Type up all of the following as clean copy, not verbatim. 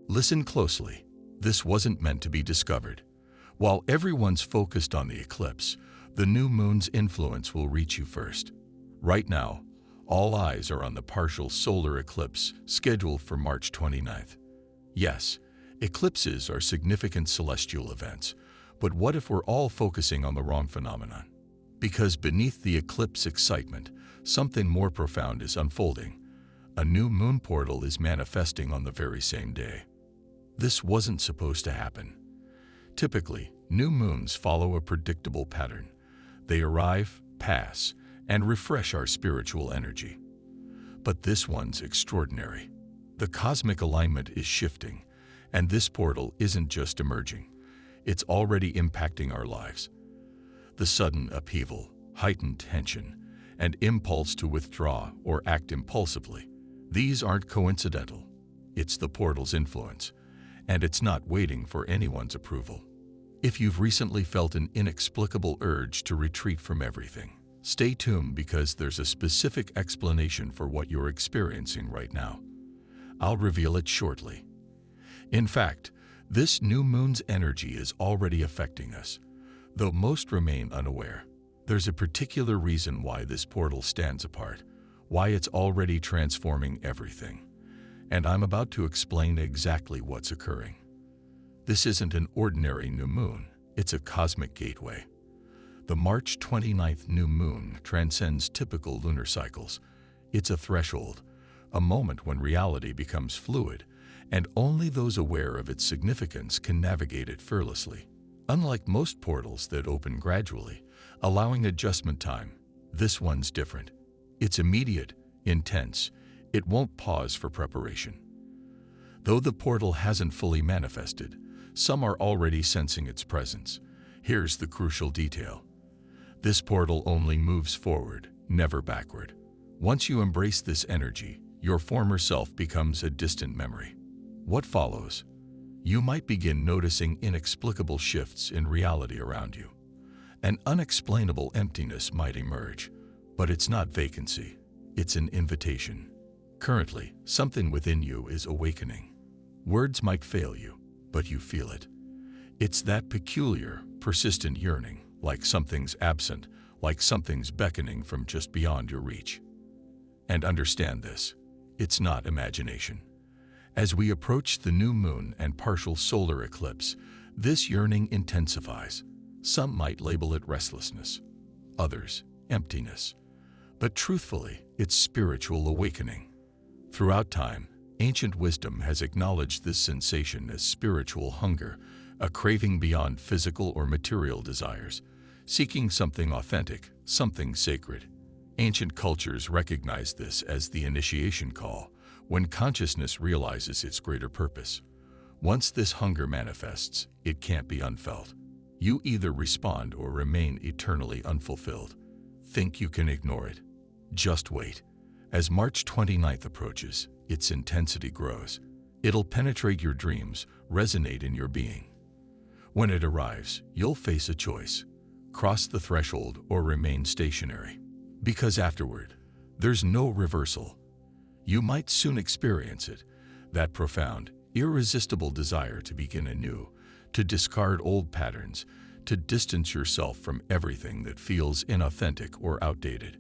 Listen closely. This wasn't meant to be discovered. While everyone's focused on the eclipse, the new moon's influence will reach you first. Right now, all eyes are on the partial solar eclipse scheduled for March 29th. Yes, eclipses are significant celestial events, but what if we're all focusing on the wrong phenomenon? Because beneath the eclipse excitement, something more profound is unfolding. A new moon portal is manifesting on the very same day. This wasn't supposed to happen. Typically, new moons follow a predictable pattern. They arrive, pass, and refresh our spiritual energy. But this one's extraordinary. The cosmic alignment is shifting, and this portal isn't just emerging. It's already impacting our lives. The sudden upheaval, heightened tension, and impulse to withdraw or act impulsively, these aren't coincidental. It's the portal's influence, and it's not waiting for anyone's approval. If you've recently felt an inexplicable urge to retreat from everything, stay tuned because there's a specific explanation for what you're experiencing right now. I'll reveal it shortly. In fact, this new moon's energy is already affecting us. Though most remain unaware, there's a particular reason why this portal stands apart, why it's already transforming everything. And I'm about to explain exactly what's occurring. This isn't an ordinary new moon, it's a cosmic gateway. The March 29th new moon transcends typical lunar cycles. It's a threshold, a moment when reality becomes fluid, and only those aware of its significance can navigate it fearlessly. Unlike most portals that open gradually, allowing adjustment time, this one's different. It's immediate, intense. It won't pause for preparation. Though the portal hasn't fully manifested, some are already sensing its presence. Here's the crucial detail. This portal only moves forward, never backward. Once you embrace this energy, your former self becomes a distant memory. What follows? You might begin noticing inexplicable shifts in reality around you. An unexplainable emptiness might emerge, but it's not vacancy. It's an invitation. Currently, something within you is awakening. Words might fail you, but you feel it. It's that peculiar, persistent yearning, like something's absent, like something's beckoning from just beyond your reach. And understand this, it's not imagination. As we approach the new moon and partial solar eclipse, this yearning intensifies. Some might label it restlessness, others emptiness. But truthfully, it's spiritual awakening. Throughout time, ancient wisdom has acknowledged this sensation as spiritual hunger, a craving beyond physical or material desires, seeking something authentic, something sacred. Ancient cultures recognize this as the initiation call, when consciousness realizes its greater purpose. Once this hunger manifests, it can't be unfelt. You either respond or remain eternally unfulfilled. Think you can ignore it? Just wait. As March 29th approaches, its intensity grows. It'll penetrate your dreams, resonate in your being. When it arrives, you'll face a choice: cross the threshold or remain stationary. Because afterward, there's no reversal. You might soon experience it, that profound, irresistible desire to begin anew, to discard old patterns, to distance yourself from everything that feels inauthentic or outdated.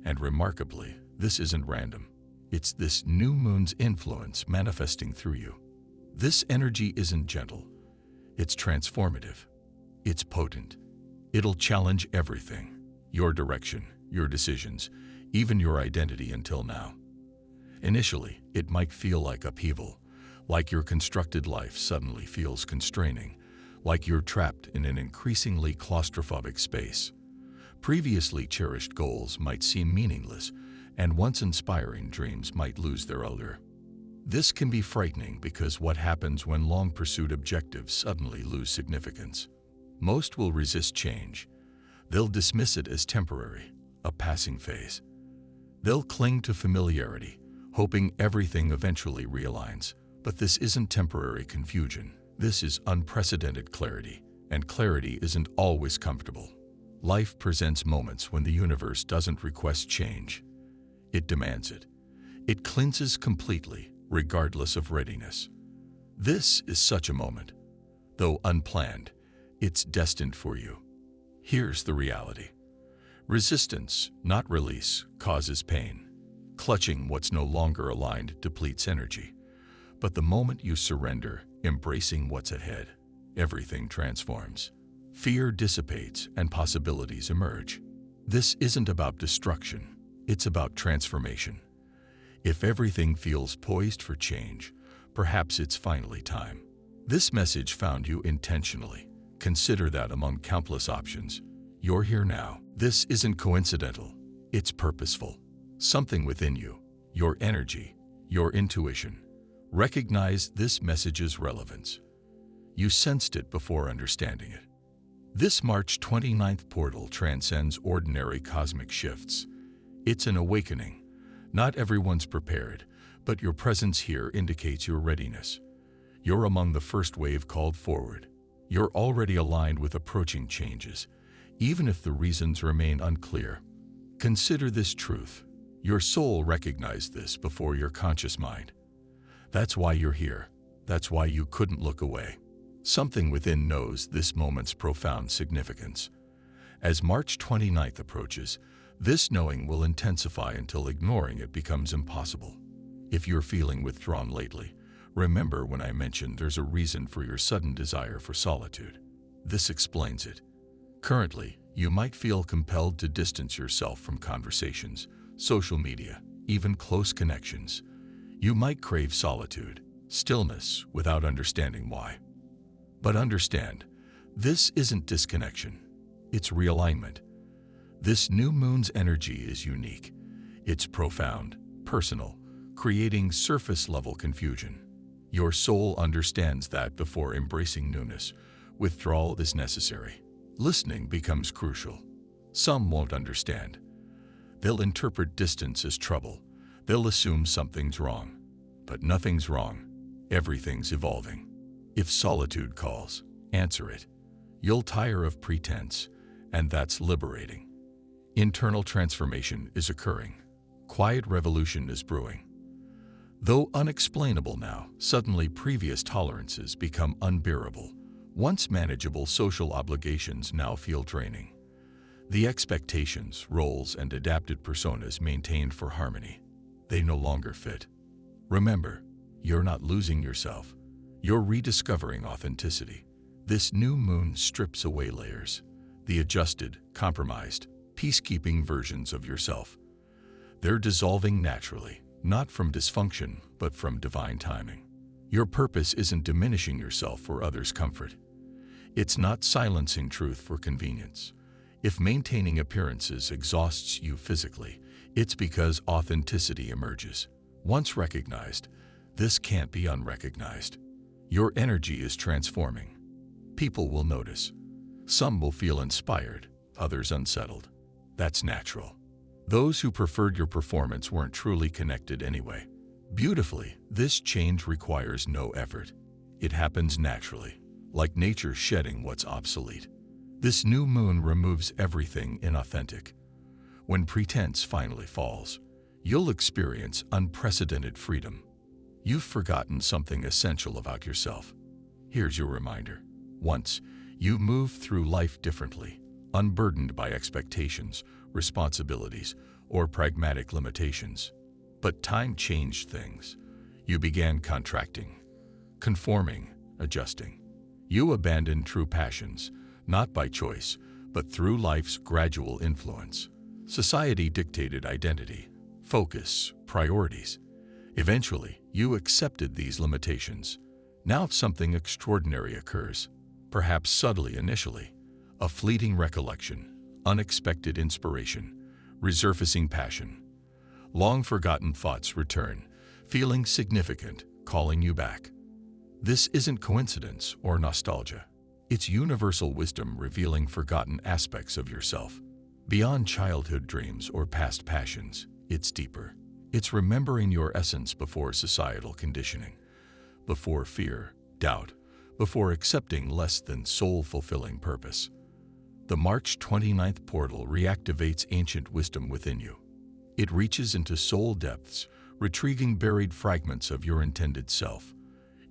And remarkably, this isn't random. It's this new moon's influence manifesting through you. This energy isn't gentle. It's transformative. It's potent. It'll challenge everything: your direction, your decisions, even your identity until now. Initially, it might feel like upheaval, like your constructed life suddenly feels constraining, like you're trapped in an increasingly claustrophobic space. Previously cherished goals might seem meaningless, and once inspiring dreams might lose their allure. This can be frightening because what happens when long-pursued objectives suddenly lose significance? Most will resist change. They'll dismiss it as temporary, a passing phase. They'll cling to familiarity, hoping everything eventually realigns. But this isn't temporary confusion. This is unprecedented clarity, and clarity isn't always comfortable. Life presents moments when the universe doesn't request change. It demands it. It cleanses completely, regardless of readiness. This is such a moment. Though unplanned, it's destined for you. Here's the reality. Resistance, not release, causes pain. Clutching what's no longer aligned depletes energy. But the moment you surrender, embracing what's ahead, everything transforms. Fear dissipates and possibilities emerge. This isn't about destruction, it's about transformation. If everything feels poised for change, perhaps it's finally time. This message found you intentionally. Consider that among countless options. You're here now. This isn't coincidental, it's purposeful. Something within you, your energy, your intuition, recognized this message's relevance. You sensed it before understanding it. This March 29th portal transcends ordinary cosmic shifts. It's an awakening. Not everyone's prepared, but your presence here indicates your readiness. You're among the first wave called forward. You're already aligned with approaching changes, even if the reasons remain unclear. Consider this truth. Your soul recognized this before your conscious mind. That's why you're here. That's why you couldn't look away. Something within knows this moment's profound significance. As March 29th approaches, this knowing will intensify until ignoring it becomes impossible. If you're feeling withdrawn lately, remember when I mentioned there's a reason for your sudden desire for solitude. This explains it. Currently, you might feel compelled to distance yourself from conversations, social media, even close connections. You might crave solitude, stillness, without understanding why. But understand, this isn't disconnection. It's realignment. This new moon's energy is unique. It's profound, personal, creating surface-level confusion. Your soul understands that before embracing newness, withdrawal is necessary. Listening becomes crucial. Some won't understand. They'll interpret distance as trouble. They'll assume something's wrong. But nothing's wrong. Everything's evolving. If solitude calls, answer it. You'll tire of pretense, and that's liberating. Internal transformation is occurring. Quiet revolution is brewing. Though unexplainable now, suddenly previous tolerances become unbearable. Once manageable social obligations now feel draining. The expectations, roles, and adapted personas maintained for harmony, they no longer fit. Remember, you're not losing yourself. You're rediscovering authenticity. This new moon strips away layers, the adjusted, compromised, peacekeeping versions of yourself. They're dissolving naturally, not from dysfunction, but from divine timing. Your purpose isn't diminishing yourself for others' comfort. It's not silencing truth for convenience. If maintaining appearances exhausts you physically, it's because authenticity emerges. Once recognized, this can't be unrecognized. Your energy is transforming. People will notice. Some will feel inspired, others unsettled. That's natural. Those who preferred your performance weren't truly connected anyway. Beautifully, this change requires no effort. It happens naturally, like nature shedding what's obsolete. This new moon removes everything inauthentic. When pretense finally falls, you'll experience unprecedented freedom. You've forgotten something essential about yourself. Here's your reminder. Once, you moved through life differently, unburdened by expectations, responsibilities, or pragmatic limitations. But time changed things. You began contracting, conforming, adjusting. You abandoned true passions, not by choice, but through life's gradual influence. Society dictated identity, focus, priorities. Eventually, you accepted these limitations. Now something extraordinary occurs, perhaps subtly initially. A fleeting recollection, unexpected inspiration, resurfacing passion. Long-forgotten thoughts return, feeling significant, calling you back. This isn't coincidence or nostalgia. It's universal wisdom revealing forgotten aspects of yourself. Beyond childhood dreams or past passions, it's deeper. It's remembering your essence before societal conditioning, before fear, doubt, before accepting less than soul-fulfilling purpose. The March 29th portal reactivates ancient wisdom within you. It reaches into soul depths, retrieving buried fragments of your intended self.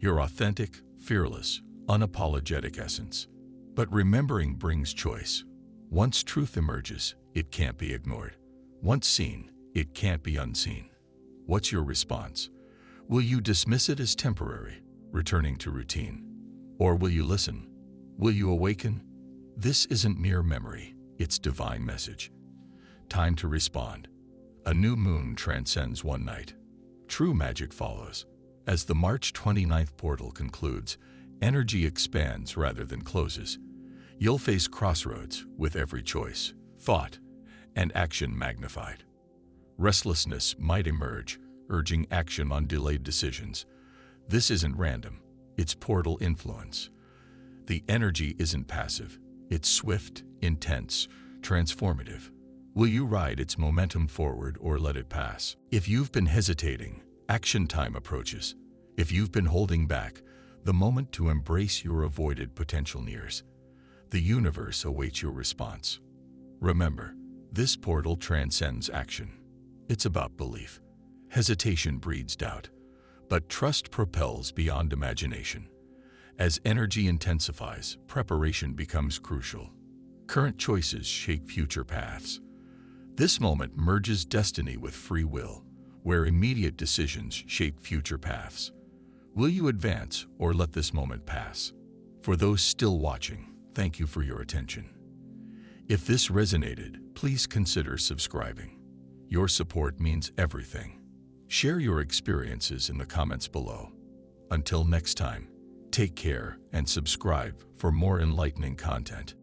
your authentic, fearless, unapologetic essence. But remembering brings choice. Once truth emerges, it can't be ignored. Once seen, it can't be unseen. What's your response? Will you dismiss it as temporary, returning to routine? Or will you listen? Will you awaken? This isn't mere memory, it's divine message. Time to respond. A new moon transcends one night. True magic follows. As the March 29th portal concludes, energy expands rather than closes. You'll face crossroads with every choice, thought, and action magnified. Restlessness might emerge, urging action on delayed decisions. This isn't random, it's portal influence. The energy isn't passive, it's swift, intense, transformative. Will you ride its momentum forward or let it pass? If you've been hesitating, action time approaches. If you've been holding back, the moment to embrace your avoided potential nears. The universe awaits your response. Remember, this portal transcends action. It's about belief. Hesitation breeds doubt, but trust propels beyond imagination. As energy intensifies, preparation becomes crucial. Current choices shape future paths. This moment merges destiny with free will, where immediate decisions shape future paths. Will you advance or let this moment pass? For those still watching, thank you for your attention. If this resonated, please consider subscribing. Your support means everything. Share your experiences in the comments below. Until next time, take care and subscribe for more enlightening content.